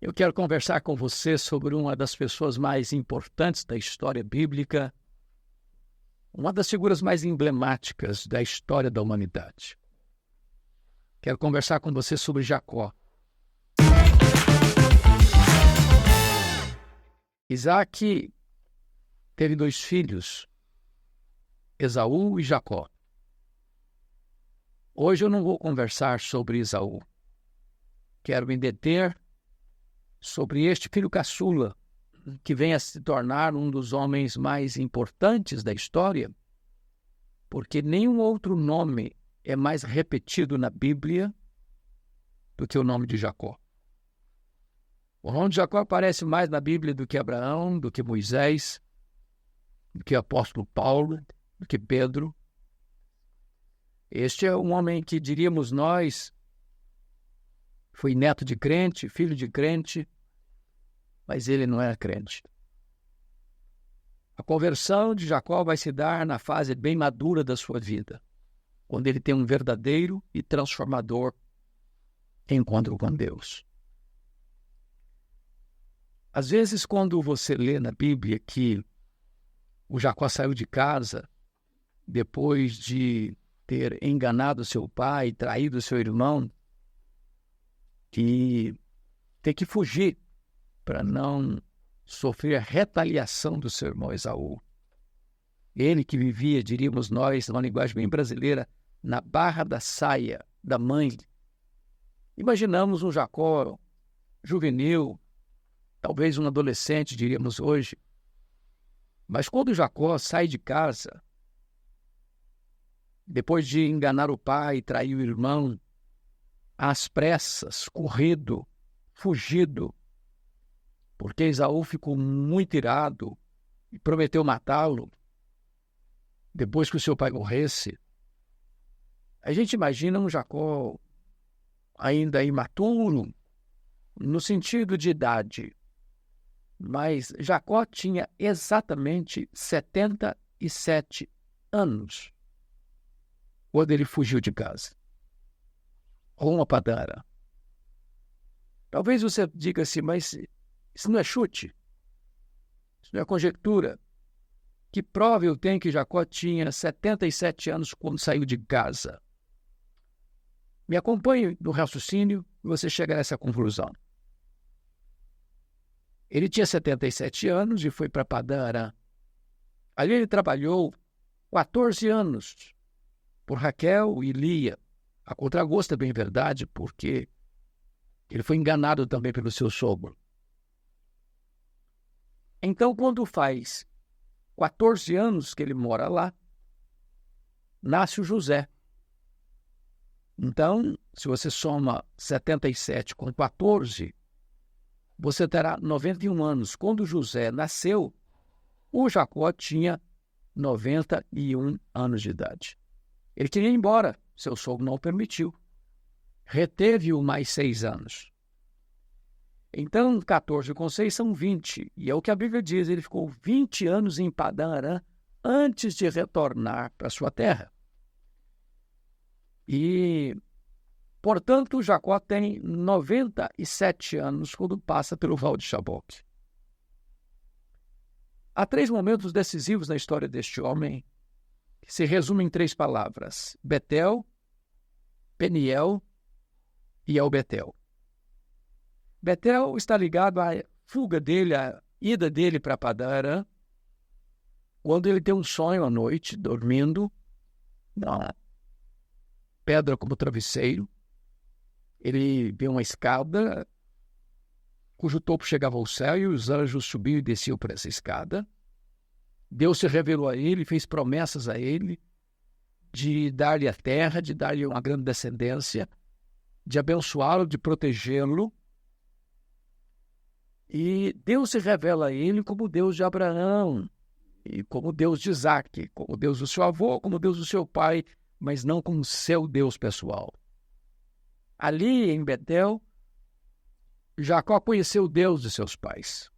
Eu quero conversar com você sobre uma das pessoas mais importantes da história bíblica, uma das figuras mais emblemáticas da história da humanidade. Quero conversar com você sobre Jacó. Isaac teve 2 filhos, Esaú e Jacó. Hoje eu não vou conversar sobre Esaú. Quero me deter sobre este filho caçula, que vem a se tornar um dos homens mais importantes da história, porque nenhum outro nome é mais repetido na Bíblia do que o nome de Jacó. O nome de Jacó aparece mais na Bíblia do que Abraão, do que Moisés, do que o apóstolo Paulo, do que Pedro. Este é um homem que, diríamos nós, foi neto de crente, filho de crente, mas ele não era crente. A conversão de Jacó vai se dar na fase bem madura da sua vida, quando ele tem um verdadeiro e transformador encontro com Deus. Às vezes, quando você lê na Bíblia que o Jacó saiu de casa depois de ter enganado seu pai, traído seu irmão, e ter que fugir para não sofrer a retaliação do seu irmão Esaú. Ele que vivia, diríamos nós, numa linguagem bem brasileira, na barra da saia da mãe. Imaginamos um Jacó juvenil, talvez um adolescente, diríamos hoje. Mas quando Jacó sai de casa, depois de enganar o pai, trair o irmão, às pressas, corrido, fugido, porque Esaú ficou muito irado e prometeu matá-lo depois que o seu pai morresse. A gente imagina um Jacó ainda imaturo, no sentido de idade, mas Jacó tinha exatamente 77 anos quando ele fugiu de casa, rumo a Padã Arã. Talvez você diga assim, mas isso não é chute, isso não é conjectura. Que prova eu tenho que Jacó tinha 77 anos quando saiu de casa? Me acompanhe no raciocínio e você chega nessa conclusão. Ele tinha 77 anos e foi para Padã Arã. Ali ele trabalhou 14 anos por Raquel e Lia. A contragosto é bem verdade, porque ele foi enganado também pelo seu sogro. Então, quando faz 14 anos que ele mora lá, nasce o José. Então, se você soma 77 com 14, você terá 91 anos. Quando José nasceu, o Jacó tinha 91 anos de idade. Ele queria ir embora, seu sogro não o permitiu. Reteve-o mais 6 anos. Então, 14 com 6 são 20. E é o que a Bíblia diz, ele ficou 20 anos em Padã Arã antes de retornar para sua terra. E, portanto, Jacó tem 97 anos quando passa pelo Val de Jaboque. Há 3 momentos decisivos na história deste homem que se resumem em 3 palavras: Betel, Peniel e El-Betel. Betel está ligado à fuga dele, à ida dele para Padã Arã, quando ele tem um sonho à noite, dormindo, na pedra como travesseiro. Ele vê uma escada cujo topo chegava ao céu e os anjos subiam e desciam por essa escada. Deus se revelou a ele, fez promessas a ele de dar-lhe a terra, de dar-lhe uma grande descendência, de abençoá-lo, de protegê-lo. E Deus se revela a ele como Deus de Abraão, e como Deus de Isaac, como Deus do seu avô, como Deus do seu pai, mas não como seu Deus pessoal. Ali em Betel, Jacó conheceu o Deus de seus pais,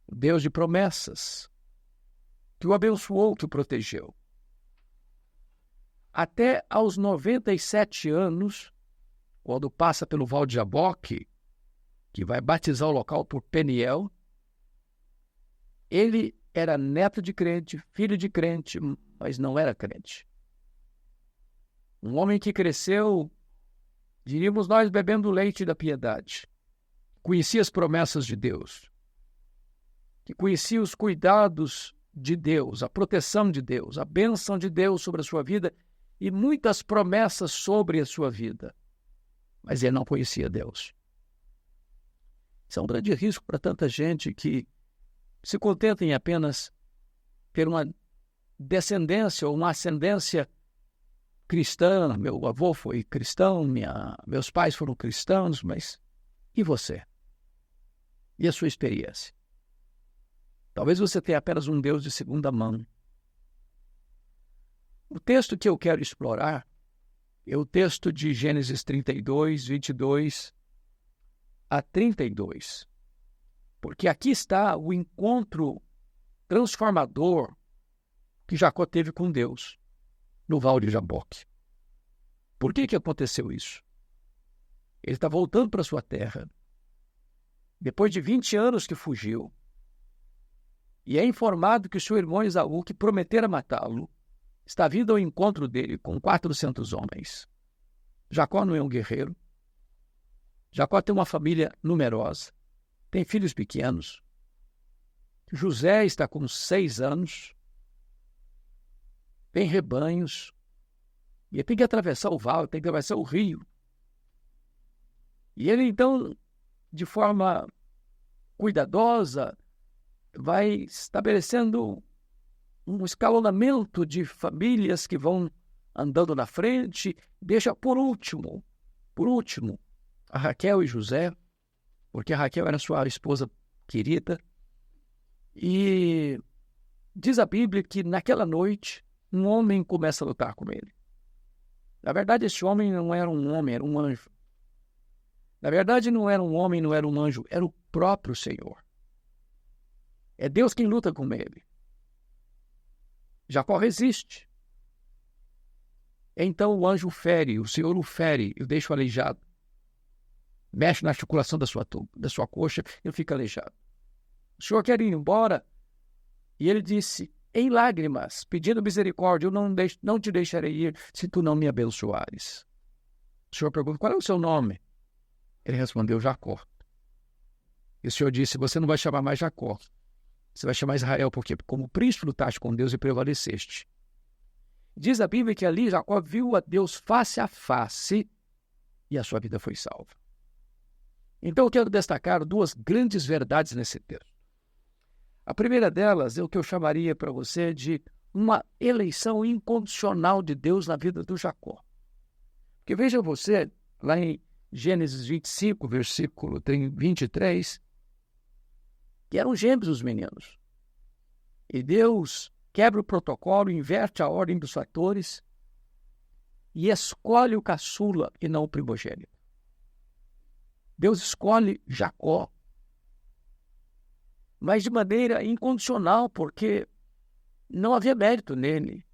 o Deus de promessas, que o abençoou, que o protegeu. Até aos 97 anos, quando passa pelo Val de Jaboque, que vai batizar o local por Peniel, ele era neto de crente, filho de crente, mas não era crente. Um homem que cresceu, diríamos nós, bebendo o leite da piedade. Conhecia as promessas de Deus, que conhecia os cuidados de Deus, a proteção de Deus, a bênção de Deus sobre a sua vida e muitas promessas sobre a sua vida. Mas ele não conhecia Deus. Isso é um grande risco para tanta gente que se contenta em apenas ter uma descendência ou uma ascendência cristã. Meu avô foi cristão, meus pais foram cristãos, mas e você? E a sua experiência? Talvez você tenha apenas um Deus de segunda mão. O texto que eu quero explorar é o texto de Gênesis 32, 22 a 32. Porque aqui está o encontro transformador que Jacó teve com Deus no Val de Jaboque. Por que aconteceu isso? Ele está voltando para sua terra, depois de 20 anos que fugiu, e é informado que o seu irmão Esaú, que prometera matá-lo, está vindo ao encontro dele com 400 homens. Jacó não é um guerreiro. Jacó tem uma família numerosa, tem filhos pequenos. José está com 6 anos, tem rebanhos, e ele tem que atravessar o vale, tem que atravessar o rio. E ele, então, de forma cuidadosa, vai estabelecendo um escalonamento de famílias que vão andando na frente, deixa por último, a Raquel e José, porque a Raquel era sua esposa querida. E diz a Bíblia que naquela noite um homem começa a lutar com ele. Na verdade, esse homem não era um homem, era um anjo. Na verdade, não era um homem, não era um anjo, era o próprio Senhor. É Deus quem luta com ele. Jacó resiste. Então o anjo fere, o Senhor o fere, e o deixa aleijado. Mexe na articulação da sua coxa, ele fica aleijado. O Senhor quer ir embora, e ele disse, em lágrimas, pedindo misericórdia, eu não te deixarei ir se tu não me abençoares. O Senhor pergunta, qual é o seu nome? Ele respondeu, Jacó. E o Senhor disse, você não vai chamar mais Jacó, você vai chamar Israel, porque como príncipe lutaste com Deus e prevaleceste. Diz a Bíblia que ali Jacó viu a Deus face a face e a sua vida foi salva. Então eu quero destacar 2 grandes verdades nesse texto. A primeira delas é o que eu chamaria para você de uma eleição incondicional de Deus na vida do Jacó. Porque veja você, lá em Gênesis 25, versículo 23, que eram gêmeos os meninos. E Deus quebra o protocolo, inverte a ordem dos fatores e escolhe o caçula e não o primogênito. Deus escolhe Jacó, mas de maneira incondicional, porque não havia mérito nele.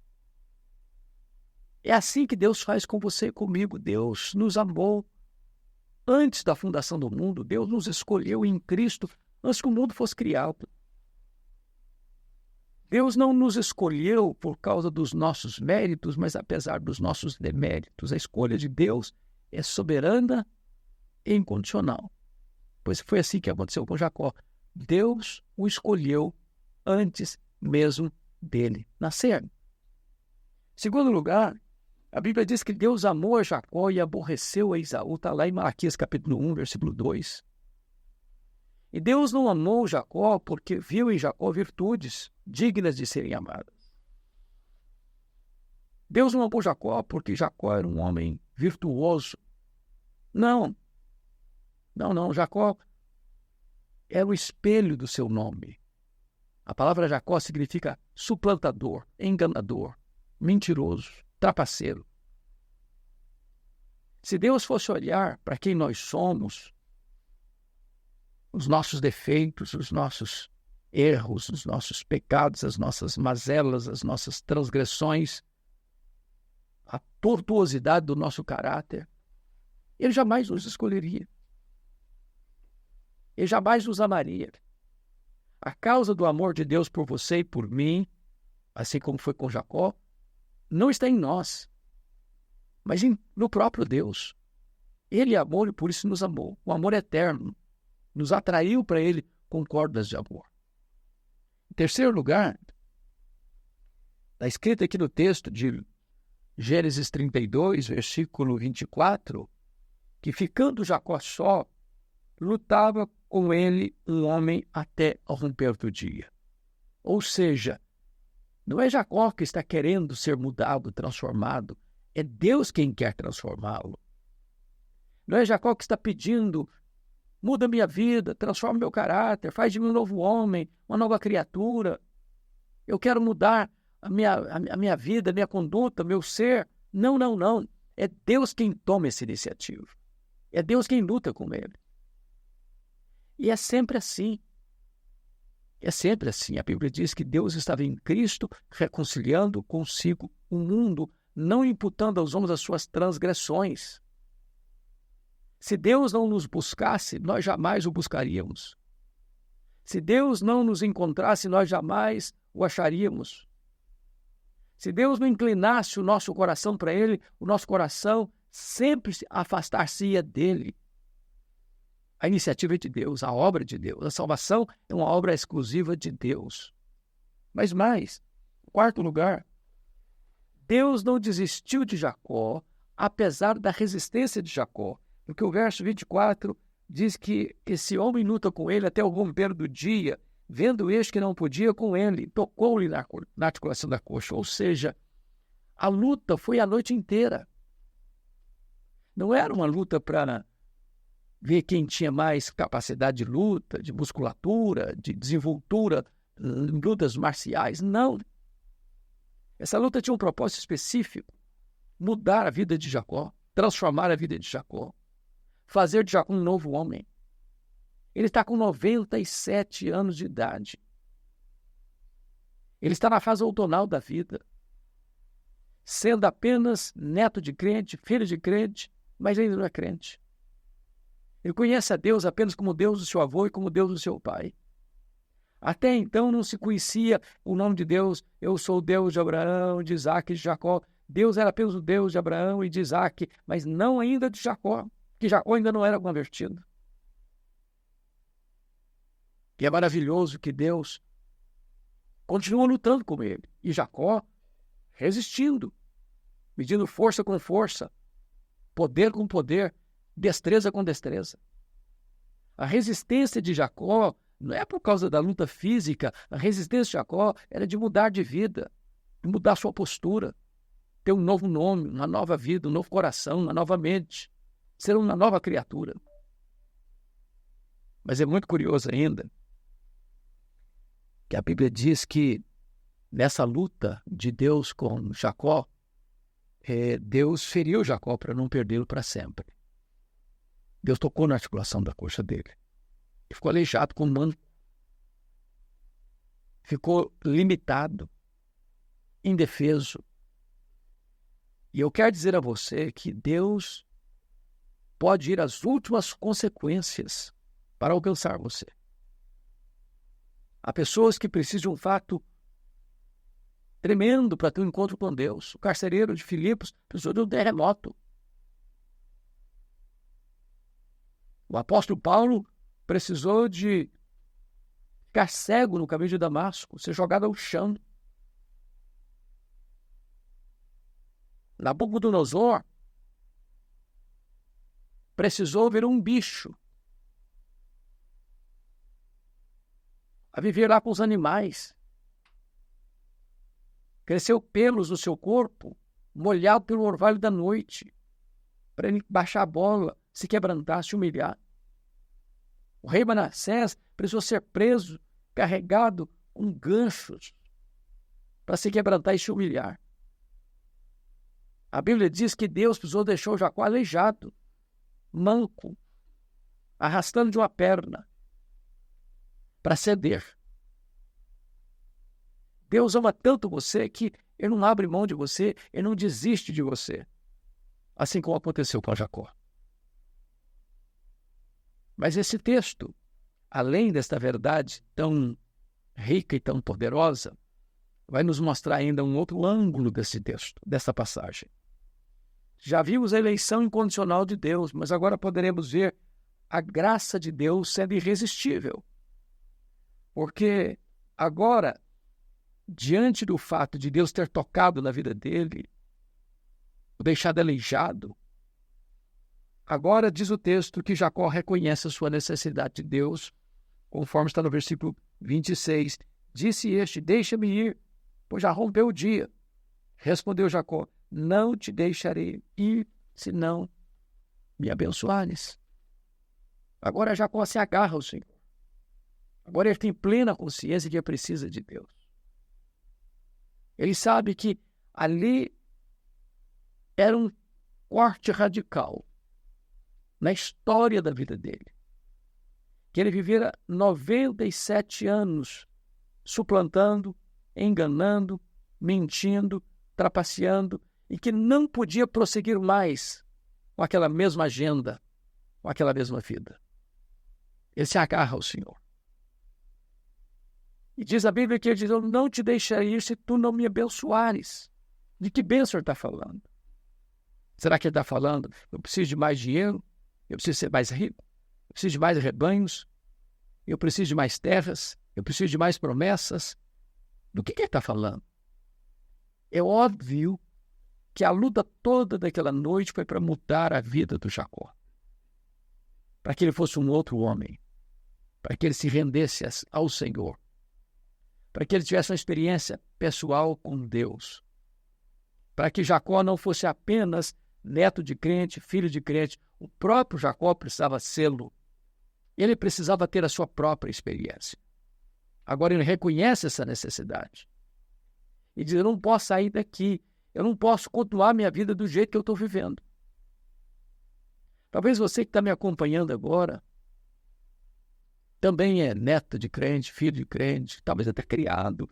É assim que Deus faz com você e comigo. Deus nos amou antes da fundação do mundo. Deus nos escolheu em Cristo antes que o mundo fosse criado. Deus não nos escolheu por causa dos nossos méritos, mas apesar dos nossos deméritos. A escolha de Deus é soberana e incondicional. Pois foi assim que aconteceu com Jacó. Deus o escolheu antes mesmo dele nascer. Em segundo lugar, a Bíblia diz que Deus amou a Jacó e aborreceu a Esaú. Está lá em Malaquias capítulo 1, versículo 2. E Deus não amou Jacó porque viu em Jacó virtudes dignas de serem amadas. Deus não amou Jacó porque Jacó era um homem virtuoso. Não. Jacó era o espelho do seu nome. A palavra Jacó significa suplantador, enganador, mentiroso, trapaceiro. Se Deus fosse olhar para quem nós somos, os nossos defeitos, os nossos erros, os nossos pecados, as nossas mazelas, as nossas transgressões, a tortuosidade do nosso caráter, Ele jamais nos escolheria. ele jamais nos amaria. A causa do amor de Deus por você e por mim, assim como foi com Jacó, não está em nós, mas no próprio Deus. Ele é amor e por isso nos amou. O amor eterno nos atraiu para ele com cordas de amor. Em terceiro lugar, está escrito aqui no texto de Gênesis 32, versículo 24, que ficando Jacó só, lutava com ele um homem até ao romper do dia. Ou seja, não é Jacó que está querendo ser mudado, transformado, é Deus quem quer transformá-lo. Não é Jacó que está pedindo, muda minha vida, transforma meu caráter, faz de mim um novo homem, uma nova criatura. Eu quero mudar a minha vida, a minha conduta, meu ser. Não, não, não. É Deus quem toma essa iniciativa. É Deus quem luta com ele. E é sempre assim. É sempre assim. A Bíblia diz que Deus estava em Cristo reconciliando consigo o mundo, não imputando aos homens as suas transgressões. Se Deus não nos buscasse, nós jamais o buscaríamos. Se Deus não nos encontrasse, nós jamais o acharíamos. Se Deus não inclinasse o nosso coração para Ele, o nosso coração sempre afastar-se-ia dele. A iniciativa é de Deus, a obra de Deus. A salvação é uma obra exclusiva de Deus. Mas mais, em quarto lugar, Deus não desistiu de Jacó, apesar da resistência de Jacó. Porque o verso 24 diz que esse homem luta com ele até o romper do dia, vendo este que não podia com ele, tocou-lhe na articulação da coxa. Ou seja, a luta foi a noite inteira. Não era uma luta para ver quem tinha mais capacidade de luta, de musculatura, de desenvoltura, lutas marciais. Não. Essa luta tinha um propósito específico: mudar a vida de Jacó, transformar a vida de Jacó, fazer de Jacó um novo homem. Ele está com 97 anos de idade. Ele está na fase outonal da vida, sendo apenas neto de crente, filho de crente, mas ainda não é crente. Ele conhece a Deus apenas como Deus do seu avô e como Deus do seu pai. Até então não se conhecia o nome de Deus. Eu sou o Deus de Abraão, de Isaac e de Jacó. Deus era apenas o Deus de Abraão e de Isaac, mas não ainda de Jacó, que Jacó ainda não era convertido. E é maravilhoso que Deus continua lutando com ele. E Jacó resistindo, medindo força com força, poder com poder, destreza com destreza. A resistência de Jacó não é por causa da luta física. A resistência de Jacó era de mudar de vida, de mudar sua postura, ter um novo nome, uma nova vida, um novo coração, uma nova mente, ser uma nova criatura. Mas é muito curioso ainda que a Bíblia diz que nessa luta de Deus com Jacó, Deus feriu Jacó para não perdê-lo para sempre. Deus tocou na articulação da coxa dele. Ele ficou aleijado como manco. Ficou limitado, indefeso. E eu quero dizer a você que Deus pode ir às últimas consequências para alcançar você. Há pessoas que precisam de um fato tremendo para ter um encontro com Deus. O carcereiro de Filipos precisou de um terremoto. O apóstolo Paulo precisou de ficar cego no caminho de Damasco, ser jogado ao chão. Nabucodonosor precisou ver um bicho a viver lá com os animais. Cresceu pelos no seu corpo, molhado pelo orvalho da noite, para ele baixar a bola, se quebrantar, se humilhar. O rei Manassés precisou ser preso, carregado com ganchos, para se quebrantar e se humilhar. A Bíblia diz que Deus precisou deixar Jacó aleijado, manco, arrastando de uma perna, para ceder. Deus ama tanto você que Ele não abre mão de você, Ele não desiste de você, assim como aconteceu com Jacó. Mas esse texto além desta verdade tão rica e tão poderosa, vai nos mostrar ainda um outro ângulo desse texto, dessa passagem. Já vimos a eleição incondicional de Deus, mas agora poderemos ver a graça de Deus sendo irresistível. Porque agora, diante do fato de Deus ter tocado na vida dele, o deixado aleijado, agora diz o texto que Jacó reconhece a sua necessidade de Deus, conforme está no versículo 26. Disse este: deixa-me ir, pois já rompeu o dia. Respondeu Jacó: não te deixarei ir, senão me abençoares. Agora Jacó se agarra ao Senhor. Agora ele tem plena consciência de que precisa de Deus. Ele sabe que ali era um corte radical na história da vida dele. Que ele vivera 97 anos suplantando, enganando, mentindo, trapaceando, e que não podia prosseguir mais com aquela mesma agenda, com aquela mesma vida. Ele se agarra ao Senhor. E diz a Bíblia que ele diz: eu não te deixarei ir se tu não me abençoares. De que bênção ele está falando? Será que ele está falando: eu preciso de mais dinheiro, eu preciso ser mais rico, eu preciso de mais rebanhos, eu preciso de mais terras, eu preciso de mais promessas? Do que ele está falando? É óbvio que a luta toda daquela noite foi para mudar a vida do Jacó, para que ele fosse um outro homem, para que ele se rendesse ao Senhor, para que ele tivesse uma experiência pessoal com Deus, para que Jacó não fosse apenas neto de crente, filho de crente. O próprio Jacó precisava sê-lo. Ele precisava ter a sua própria experiência. Agora ele reconhece essa necessidade e diz: eu não posso sair daqui, eu não posso continuar minha vida do jeito que eu estou vivendo. Talvez você que está me acompanhando agora também é neto de crente, filho de crente, talvez até criado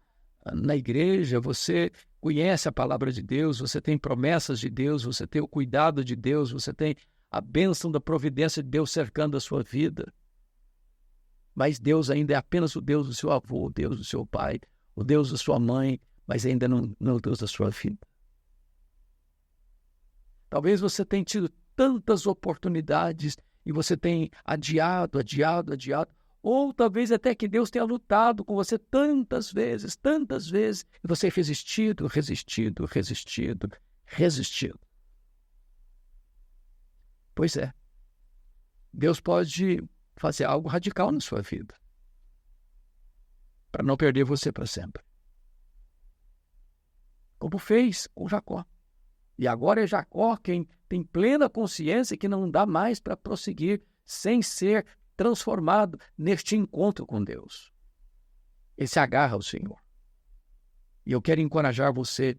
na igreja. Você conhece a palavra de Deus, você tem promessas de Deus, você tem o cuidado de Deus, você tem a bênção da providência de Deus cercando a sua vida. Mas Deus ainda é apenas o Deus do seu avô, o Deus do seu pai, o Deus da sua mãe, mas ainda não é o Deus da sua vida. Talvez você tenha tido tantas oportunidades e você tenha adiado, ou talvez até que Deus tenha lutado com você tantas vezes, e você resistido. Pois é, Deus pode fazer algo radical na sua vida, para não perder você para sempre. Como fez com Jacó. E agora é Jacó quem tem plena consciência que não dá mais para prosseguir sem ser transformado neste encontro com Deus. Ele se agarra ao Senhor. E eu quero encorajar você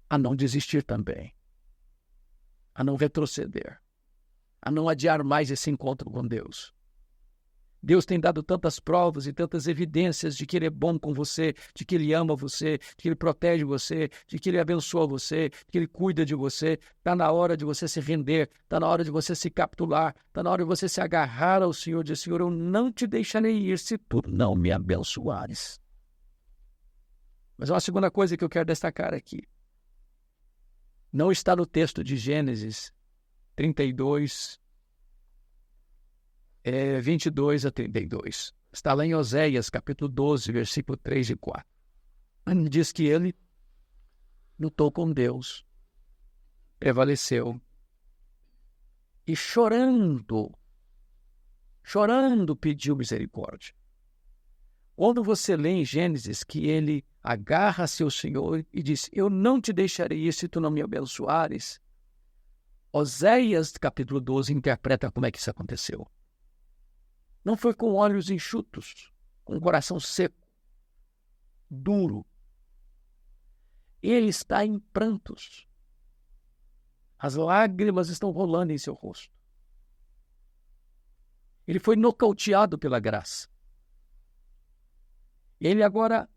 a não desistir também, a não retroceder, a não adiar mais esse encontro com Deus. Deus tem dado tantas provas e tantas evidências de que Ele é bom com você, de que Ele ama você, de que Ele protege você, de que Ele abençoa você, de que Ele cuida de você. Está na hora de você se render, está na hora de você se capitular, está na hora de você se agarrar ao Senhor e dizer: Senhor, eu não te deixarei ir se tu não me abençoares. Mas uma segunda coisa que eu quero destacar aqui. Não está no texto de Gênesis 32, 22 a 32. Está lá em Oséias, capítulo 12, versículo 3 e 4. Diz que ele lutou com Deus, prevaleceu, e chorando pediu misericórdia. Quando você lê em Gênesis que ele agarra-se ao Senhor e diz: eu não te deixarei ir se tu não me abençoares, Oséias, capítulo 12, interpreta como é que isso aconteceu. Não foi com olhos enxutos, com o coração seco, duro. Ele está em prantos. As lágrimas estão rolando em seu rosto. Ele foi nocauteado pela graça. Ele agora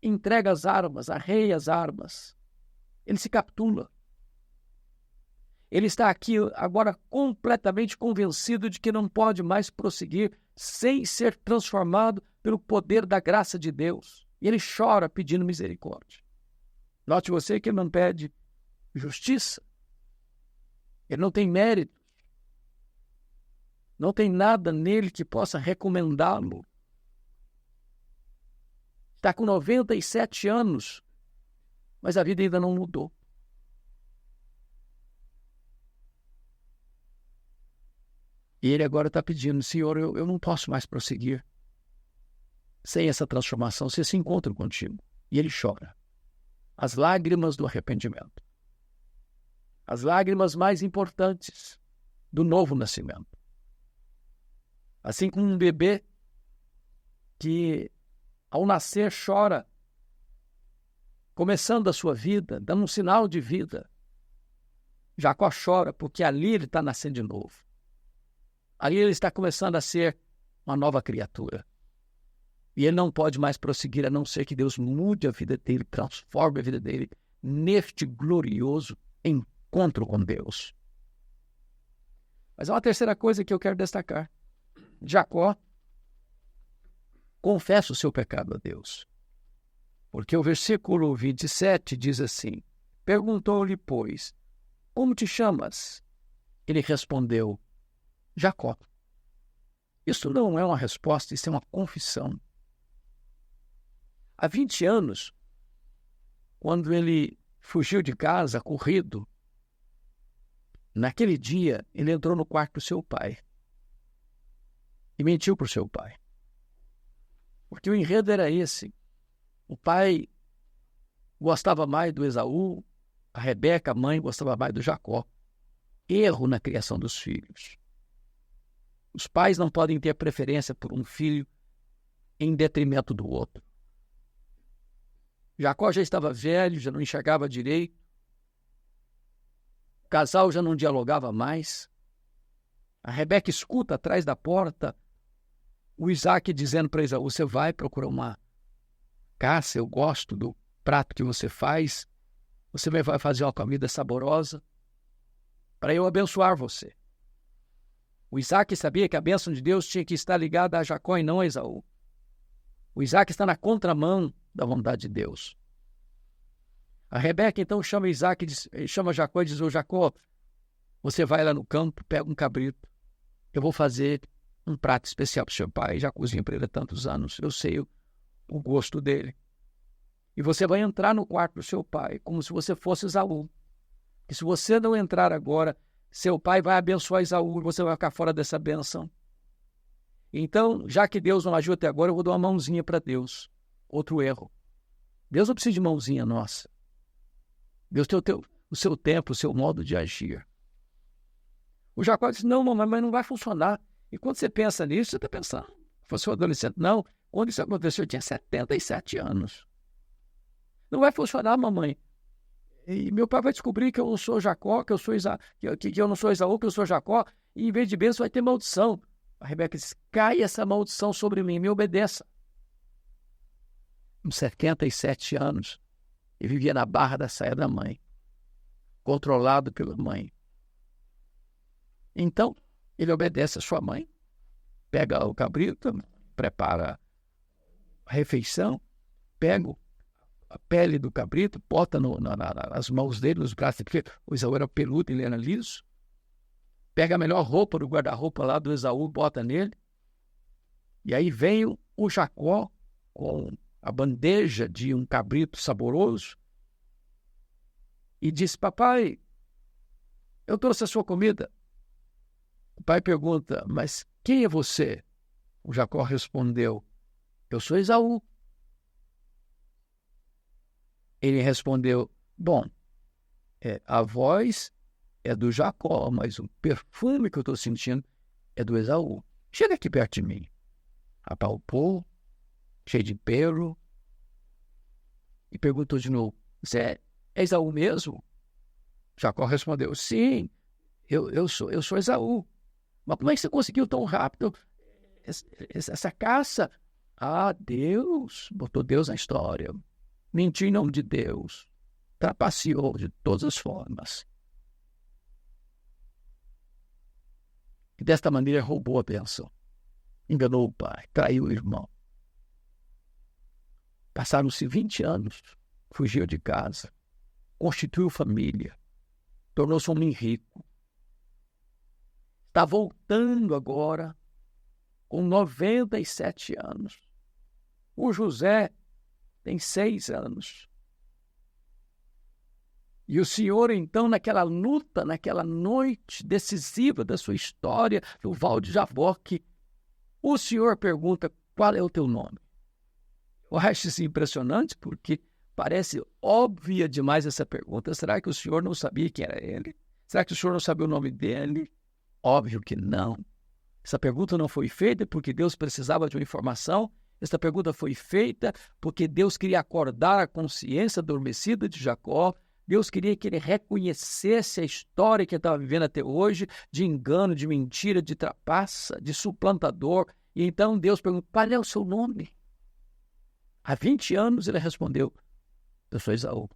entrega as armas, arreia as armas. Ele se capitula. Ele está aqui agora completamente convencido de que não pode mais prosseguir sem ser transformado pelo poder da graça de Deus. E ele chora pedindo misericórdia. Note você que ele não pede justiça. Ele não tem mérito. Não tem nada nele que possa recomendá-lo. Está com 97 anos, mas a vida ainda não mudou. E ele agora está pedindo, Senhor, eu não posso mais prosseguir sem essa transformação, sem esse encontro contigo. E ele chora. As lágrimas do arrependimento. As lágrimas mais importantes do novo nascimento. Assim como um bebê que, ao nascer, chora, começando a sua vida, dando um sinal de vida. Jacó chora porque ali ele está nascendo de novo. Ali ele está começando a ser uma nova criatura. E ele não pode mais prosseguir a não ser que Deus mude a vida dele, transforme a vida dele neste glorioso encontro com Deus. Mas há uma terceira coisa que eu quero destacar. Jacó confessa o seu pecado a Deus. Porque o versículo 27 diz assim, perguntou-lhe, pois, como te chamas? Ele respondeu, Jacó. Isso não é uma resposta, isso é uma confissão. Há 20 anos, quando ele fugiu de casa, corrido, naquele dia ele entrou no quarto do seu pai e mentiu para o seu pai. Porque o enredo era esse. O pai gostava mais do Esaú, a Rebeca, a mãe, gostava mais do Jacó. Erro na criação dos filhos. Os pais não podem ter preferência por um filho em detrimento do outro. Jacó já estava velho, já não enxergava direito. O casal já não dialogava mais. A Rebeca escuta atrás da porta o Isaac dizendo para Esaú, você vai procurar uma caça, eu gosto do prato que você faz, você vai fazer uma comida saborosa para eu abençoar você. O Isaac sabia que a bênção de Deus tinha que estar ligada a Jacó e não a Esaú. O Isaac está na contramão da vontade de Deus. A Rebeca então chama Isaac, chama Jacó e diz, ô Jacó, você vai lá no campo, pega um cabrito, eu vou fazer um prato especial para o seu pai, já cozinha para ele há tantos anos, eu sei o gosto dele. E você vai entrar no quarto do seu pai, como se você fosse Esaú. E se você não entrar agora, seu pai vai abençoar Esaú e você vai ficar fora dessa bênção. Então, já que Deus não agiu até agora, eu vou dar uma mãozinha para Deus. Outro erro. Deus não precisa de mãozinha nossa. Deus tem o seu tempo, o seu modo de agir. O Jacó disse, não, mamãe, mas não vai funcionar. E quando você pensa nisso, você está pensando, fosse um adolescente. Não, quando isso aconteceu, eu tinha 77 anos. Não vai funcionar, mamãe. E meu pai vai descobrir que eu não sou Jacó, que eu não sou Esaú, que eu sou Jacó, e em vez de bênção vai ter maldição. A Rebeca diz, cai essa maldição sobre mim, me obedeça. Com 77 anos, ele vivia na barra da saia da mãe, controlado pela mãe. Então, ele obedece a sua mãe, pega o cabrito, prepara a refeição, pega a pele do cabrito, bota nas mãos dele, nos braços, porque o Esaú era peludo, ele era liso, pega a melhor roupa do guarda-roupa lá do Esaú, bota nele, e aí vem o Jacó com a bandeja de um cabrito saboroso e diz, papai, eu trouxe a sua comida. O pai pergunta, mas quem é você? O Jacó respondeu, eu sou Esaú. Ele respondeu, bom, a voz é do Jacó, mas o perfume que eu estou sentindo é do Esaú. Chega aqui perto de mim. Apalpou, cheio de pelo, e perguntou de novo, você é Esaú mesmo? Jacó respondeu, sim, eu sou Esaú. Mas como é que você conseguiu tão rápido essa caça? Ah, Deus, botou Deus na história. Mentiu em nome de Deus. Trapaceou de todas as formas. E desta maneira roubou a bênção. enganou o pai, traiu o irmão. Passaram-se 20 anos, fugiu de casa, constituiu família, tornou-se um homem rico. Está voltando agora com 97 anos. O José tem 6 anos. E o Senhor, então, naquela luta, naquela noite decisiva da sua história, no Val de Jaboque, o Senhor pergunta: qual é o teu nome? Eu acho isso impressionante porque parece óbvia demais essa pergunta. Será que o Senhor não sabia quem era ele? Será que o Senhor não sabia o nome dele? Óbvio que não. Essa pergunta não foi feita porque Deus precisava de uma informação. Essa pergunta foi feita porque Deus queria acordar a consciência adormecida de Jacó. Deus queria que ele reconhecesse a história que ele estava vivendo até hoje, de engano, de mentira, de trapaça, de suplantador. E então Deus perguntou: qual é o seu nome? Há 20 anos ele respondeu: eu sou Esaú.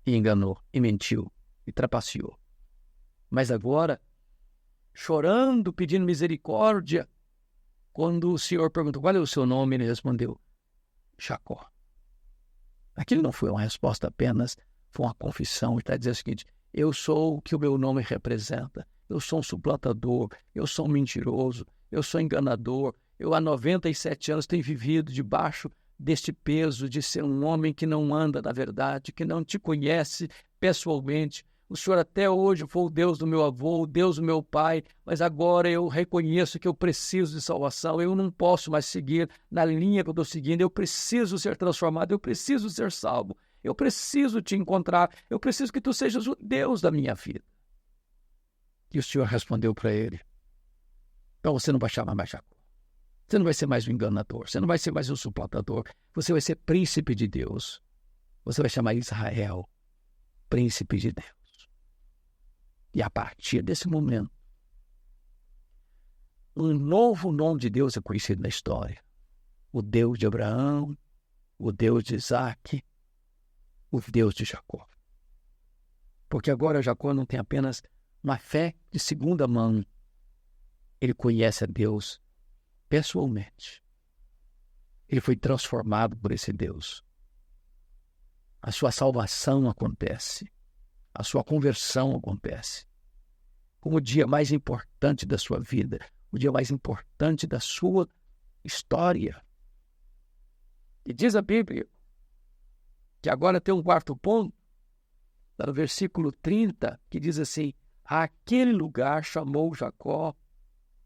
E enganou, e mentiu, e trapaceou. Mas agora, chorando, pedindo misericórdia, quando o Senhor perguntou: qual é o seu nome? Ele respondeu: Jacó. Aquilo não foi uma resposta apenas, foi uma confissão. Ele está dizendo o seguinte: eu sou o que o meu nome representa. Eu sou um suplantador, eu sou um mentiroso, eu sou enganador. Eu há 97 anos tenho vivido debaixo deste peso de ser um homem que não anda na verdade, que não te conhece pessoalmente. O Senhor até hoje foi o Deus do meu avô, o Deus do meu pai, mas agora eu reconheço que eu preciso de salvação. Eu não posso mais seguir na linha que eu estou seguindo. Eu preciso ser transformado, eu preciso ser salvo. Eu preciso te encontrar, eu preciso que tu sejas o Deus da minha vida. E o Senhor respondeu para ele: então você não vai chamar mais Jacó. Você não vai ser mais um enganador, você não vai ser mais um suplantador. Você vai ser príncipe de Deus. Você vai chamar Israel, príncipe de Deus. E a partir desse momento, um novo nome de Deus é conhecido na história. O Deus de Abraão, o Deus de Isaac, o Deus de Jacó. Porque agora Jacó não tem apenas uma fé de segunda mão. Ele conhece a Deus pessoalmente. Ele foi transformado por esse Deus. A sua salvação acontece. A sua conversão acontece. Como o dia mais importante da sua vida, o dia mais importante da sua história. E diz a Bíblia que agora tem um quarto ponto, está no versículo 30, que diz assim: aquele lugar chamou Jacó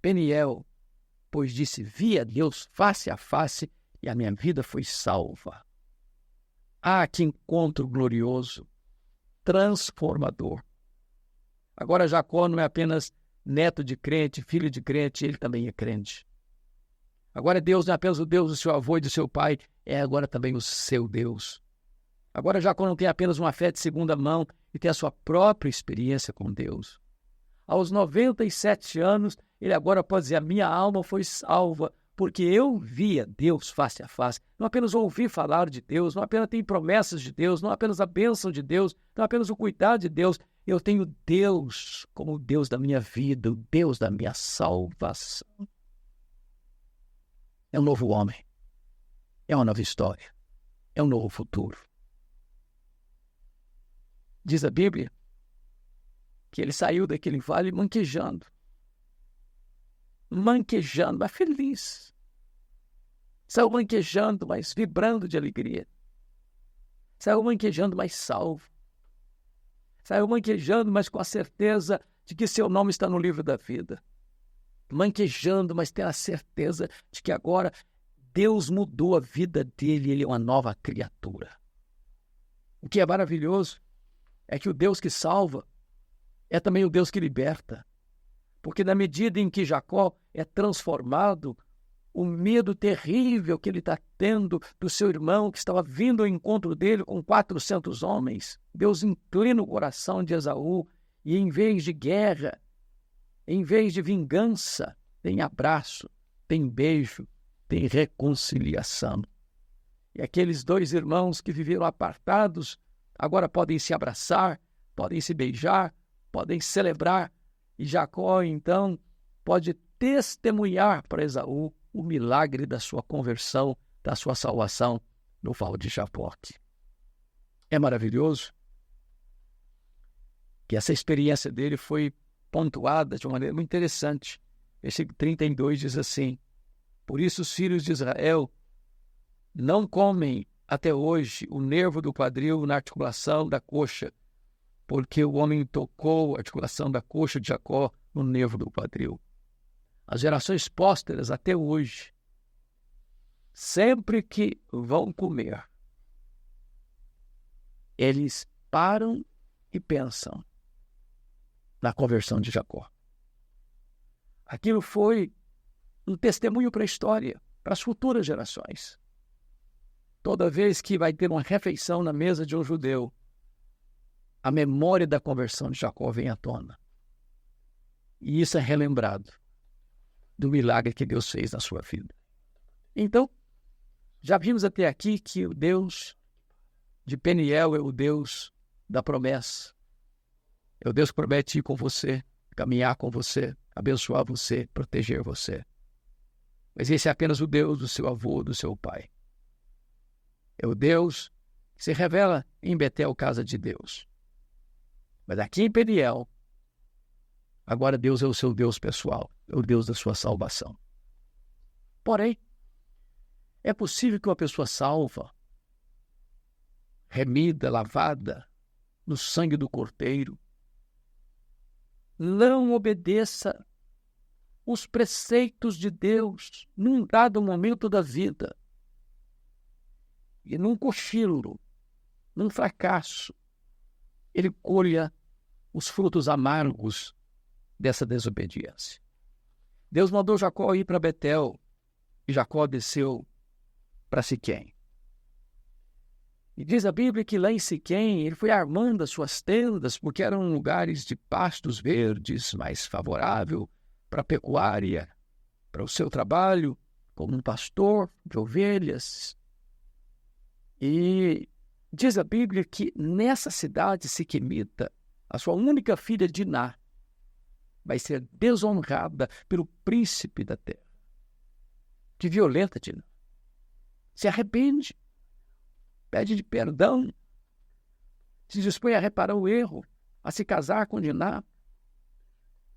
Peniel, pois disse: vi a Deus face a face e a minha vida foi salva. Ah, que encontro glorioso, transformador. Agora Jacó não é apenas neto de crente, filho de crente, ele também é crente. Agora Deus não é apenas o Deus do seu avô e do seu pai, é agora também o seu Deus. Agora Jacó não tem apenas uma fé de segunda mão e tem a sua própria experiência com Deus. Aos 97 anos, ele agora pode dizer: a minha alma foi salva, porque eu via Deus face a face. Não apenas ouvi falar de Deus, não apenas tenho promessas de Deus, não apenas a bênção de Deus, não apenas o cuidado de Deus. Eu tenho Deus como o Deus da minha vida, o Deus da minha salvação. É um novo homem, é uma nova história, é um novo futuro. Diz a Bíblia que ele saiu daquele vale manquejando, mas feliz. Saiu manquejando, mas vibrando de alegria. Saiu manquejando, mas salvo. Saiu manquejando, mas com a certeza de que seu nome está no livro da vida. Manquejando, mas tem a certeza de que agora Deus mudou a vida dele e ele é uma nova criatura. O que é maravilhoso é que o Deus que salva é também o Deus que liberta. Porque na medida em que Jacó é transformado, o medo terrível que ele está tendo do seu irmão que estava vindo ao encontro dele com 400 homens, Deus inclina o coração de Esaú e em vez de guerra, em vez de vingança, tem abraço, tem beijo, tem reconciliação. E aqueles dois irmãos que viveram apartados agora podem se abraçar, podem se beijar, podem celebrar. E Jacó, então, pode testemunhar para Esaú o milagre da sua conversão, da sua salvação no Val de Jaboque. É maravilhoso que essa experiência dele foi pontuada de uma maneira muito interessante. Versículo 32 diz assim: por isso os filhos de Israel não comem até hoje o nervo do quadril na articulação da coxa, porque o homem tocou a articulação da coxa de Jacó no nervo do quadril. As gerações pósteras até hoje, sempre que vão comer, eles param e pensam na conversão de Jacó. Aquilo foi um testemunho para a história, para as futuras gerações. Toda vez que vai ter uma refeição na mesa de um judeu, a memória da conversão de Jacó vem à tona. E isso é relembrado do milagre que Deus fez na sua vida. Então, já vimos até aqui que o Deus de Peniel é o Deus da promessa. É o Deus que promete ir com você, caminhar com você, abençoar você, proteger você. Mas esse é apenas o Deus do seu avô, do seu pai. É o Deus que se revela em Betel, casa de Deus. Mas aqui em Peniel, agora Deus é o seu Deus pessoal, é o Deus da sua salvação. Porém, é possível que uma pessoa salva, remida, lavada no sangue do Cordeiro, não obedeça os preceitos de Deus num dado momento da vida. E num cochilo, num fracasso, ele colha os frutos amargos dessa desobediência. Deus mandou Jacó ir para Betel e Jacó desceu para Siquém. E diz a Bíblia que lá em Siquém ele foi armando as suas tendas, porque eram lugares de pastos verdes, mais favorável para a pecuária, para o seu trabalho como um pastor de ovelhas. E diz a Bíblia que nessa cidade siquemita, a sua única filha Diná vai ser desonrada pelo príncipe da terra. Que violenta Diná. Se arrepende, pede perdão, se dispõe a reparar o erro, a se casar com Diná,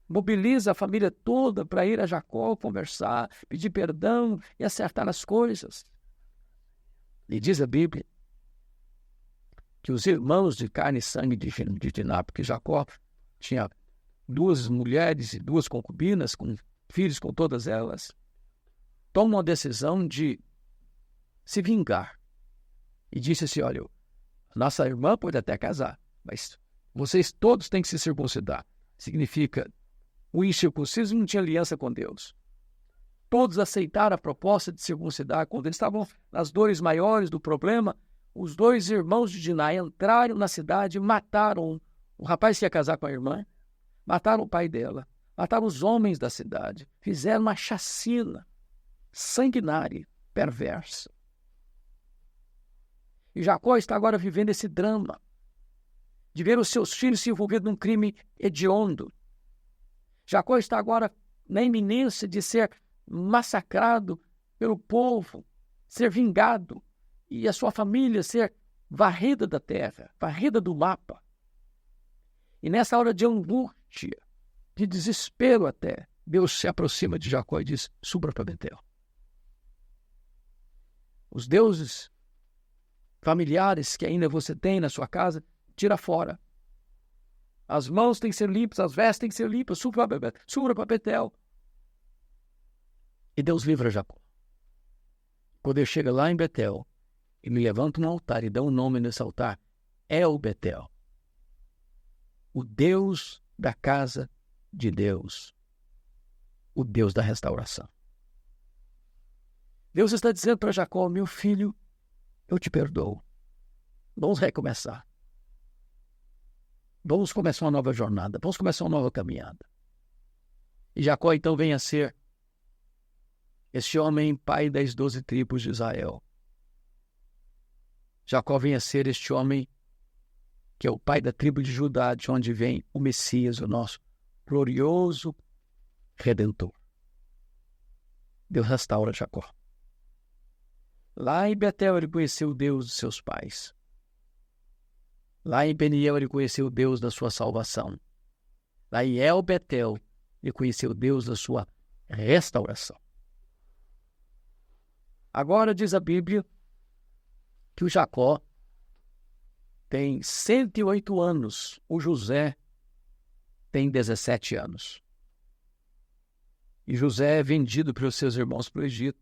mobiliza a família toda para ir a Jacó conversar, pedir perdão e acertar as coisas. E diz a Bíblia que os irmãos de carne e sangue de Diná, porque Jacó tinha 2 mulheres e 2 concubinas, com filhos com todas elas, tomam a decisão de se vingar. E disse assim: olha, nossa irmã pode até casar, mas vocês todos têm que se circuncidar. Significa, o incircunciso não tinha aliança com Deus. Todos aceitaram a proposta de circuncidar. Quando eles estavam nas dores maiores do problema, os 2 irmãos de Diná entraram na cidade e mataram o rapaz que ia casar com a irmã, mataram o pai dela, mataram os homens da cidade, fizeram uma chacina sanguinária, perversa. E Jacó está agora vivendo esse drama de ver os seus filhos se envolvidos num crime hediondo. Jacó está agora na iminência de ser massacrado pelo povo, ser vingado, e a sua família ser varrida da terra, varrida do mapa. E nessa hora de angústia, de desespero até, Deus se aproxima de Jacó e diz: suba para Betel. Os deuses familiares que ainda você tem na sua casa, tira fora. As mãos têm que ser limpas, as vestes têm que ser limpas, suba para Betel. E Deus livra Jacó. Quando ele chega lá em Betel, ele levanta um altar e dá um nome nesse altar: El Betel, o Deus da casa de Deus, o Deus da restauração. Deus está dizendo para Jacó: meu filho, eu te perdoo. Vamos recomeçar. Vamos começar uma nova jornada. Vamos começar uma nova caminhada. E Jacó então vem a ser esse homem pai das 12 tribos de Israel. Jacó vem a ser este homem que é o pai da tribo de Judá, de onde vem o Messias, o nosso glorioso Redentor. Deus restaura Jacó. Lá em Betel ele conheceu o Deus dos seus pais. Lá em Peniel ele conheceu o Deus da sua salvação. Lá em El Betel ele conheceu o Deus da sua restauração. Agora diz a Bíblia que o Jacó tem 108 anos, o José tem 17 anos. E José é vendido pelos seus irmãos para o Egito,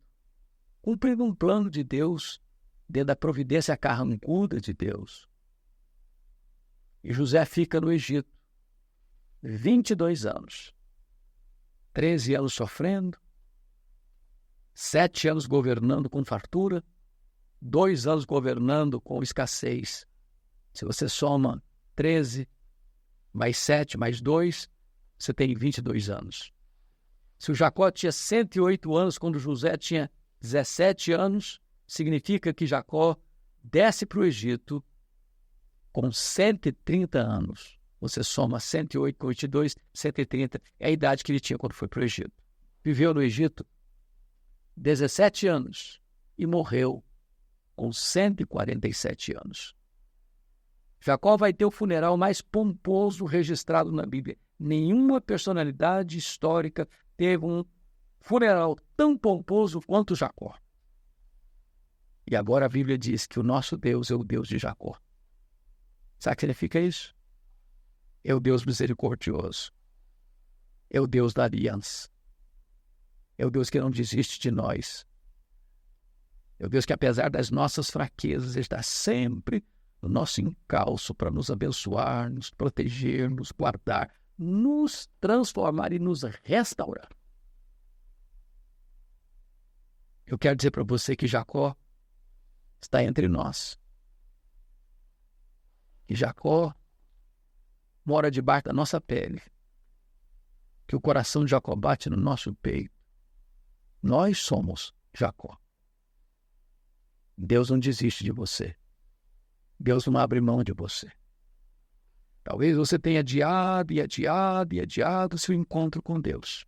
cumprindo um plano de Deus, dentro da providência carrancuda de Deus. E José fica no Egito 22 anos, 13 anos sofrendo, 7 anos governando com fartura, 2 anos governando com escassez. Se você soma 13, mais 7, mais 2, você tem 22 anos. Se o Jacó tinha 108 anos quando José tinha 17 anos, significa que Jacó desce para o Egito com 130 anos. Você soma 108 com 22, 130. É a idade que ele tinha quando foi para o Egito. Viveu no Egito 17 anos e morreu com 147 anos. Jacó vai ter o funeral mais pomposo registrado na Bíblia. Nenhuma personalidade histórica teve um funeral tão pomposo quanto Jacó. E agora a Bíblia diz que o nosso Deus é o Deus de Jacó. Sabe o que significa isso? É o Deus misericordioso. É o Deus da aliança. É o Deus que não desiste de nós. É o Deus que, apesar das nossas fraquezas, está sempre no nosso encalço para nos abençoar, nos proteger, nos guardar, nos transformar e nos restaurar. Eu quero dizer para você que Jacó está entre nós. Que Jacó mora debaixo da nossa pele. Que o coração de Jacó bate no nosso peito. Nós somos Jacó. Deus não desiste de você. Deus não abre mão de você. Talvez você tenha adiado e adiado e adiado o seu encontro com Deus.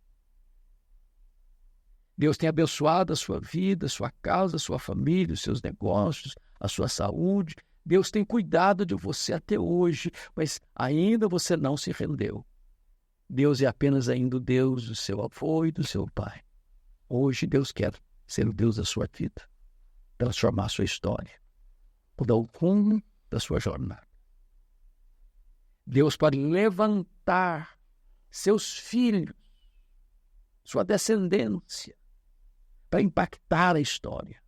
Deus tem abençoado a sua vida, a sua casa, a sua família, os seus negócios, a sua saúde. Deus tem cuidado de você até hoje, mas ainda você não se rendeu. Deus é apenas ainda o Deus do seu avô e do seu pai. Hoje Deus quer ser o Deus da sua vida, transformar a sua história, mudar o rumo da sua jornada. Deus pode levantar seus filhos, sua descendência, para impactar a história,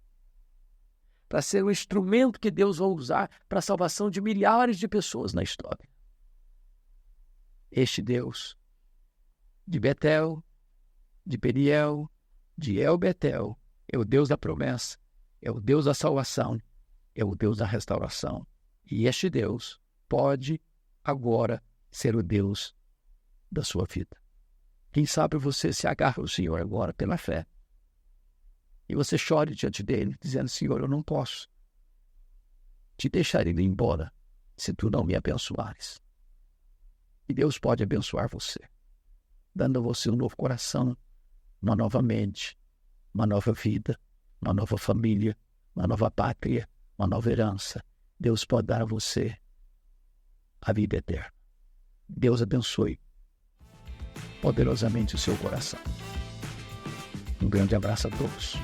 para ser o instrumento que Deus vai usar para a salvação de milhares de pessoas na história. Este Deus de Betel, de Peniel, de El Betel, é o Deus da promessa, é o Deus da salvação, é o Deus da restauração. E este Deus pode agora ser o Deus da sua vida. Quem sabe você se agarra ao Senhor agora pela fé. E você chore diante dele, dizendo: Senhor, eu não posso te deixar ir embora se tu não me abençoares. E Deus pode abençoar você, dando a você um novo coração, uma nova mente, uma nova vida, uma nova família, uma nova pátria, uma nova herança. Deus pode dar a você a vida eterna. Deus abençoe poderosamente o seu coração. Um grande abraço a todos.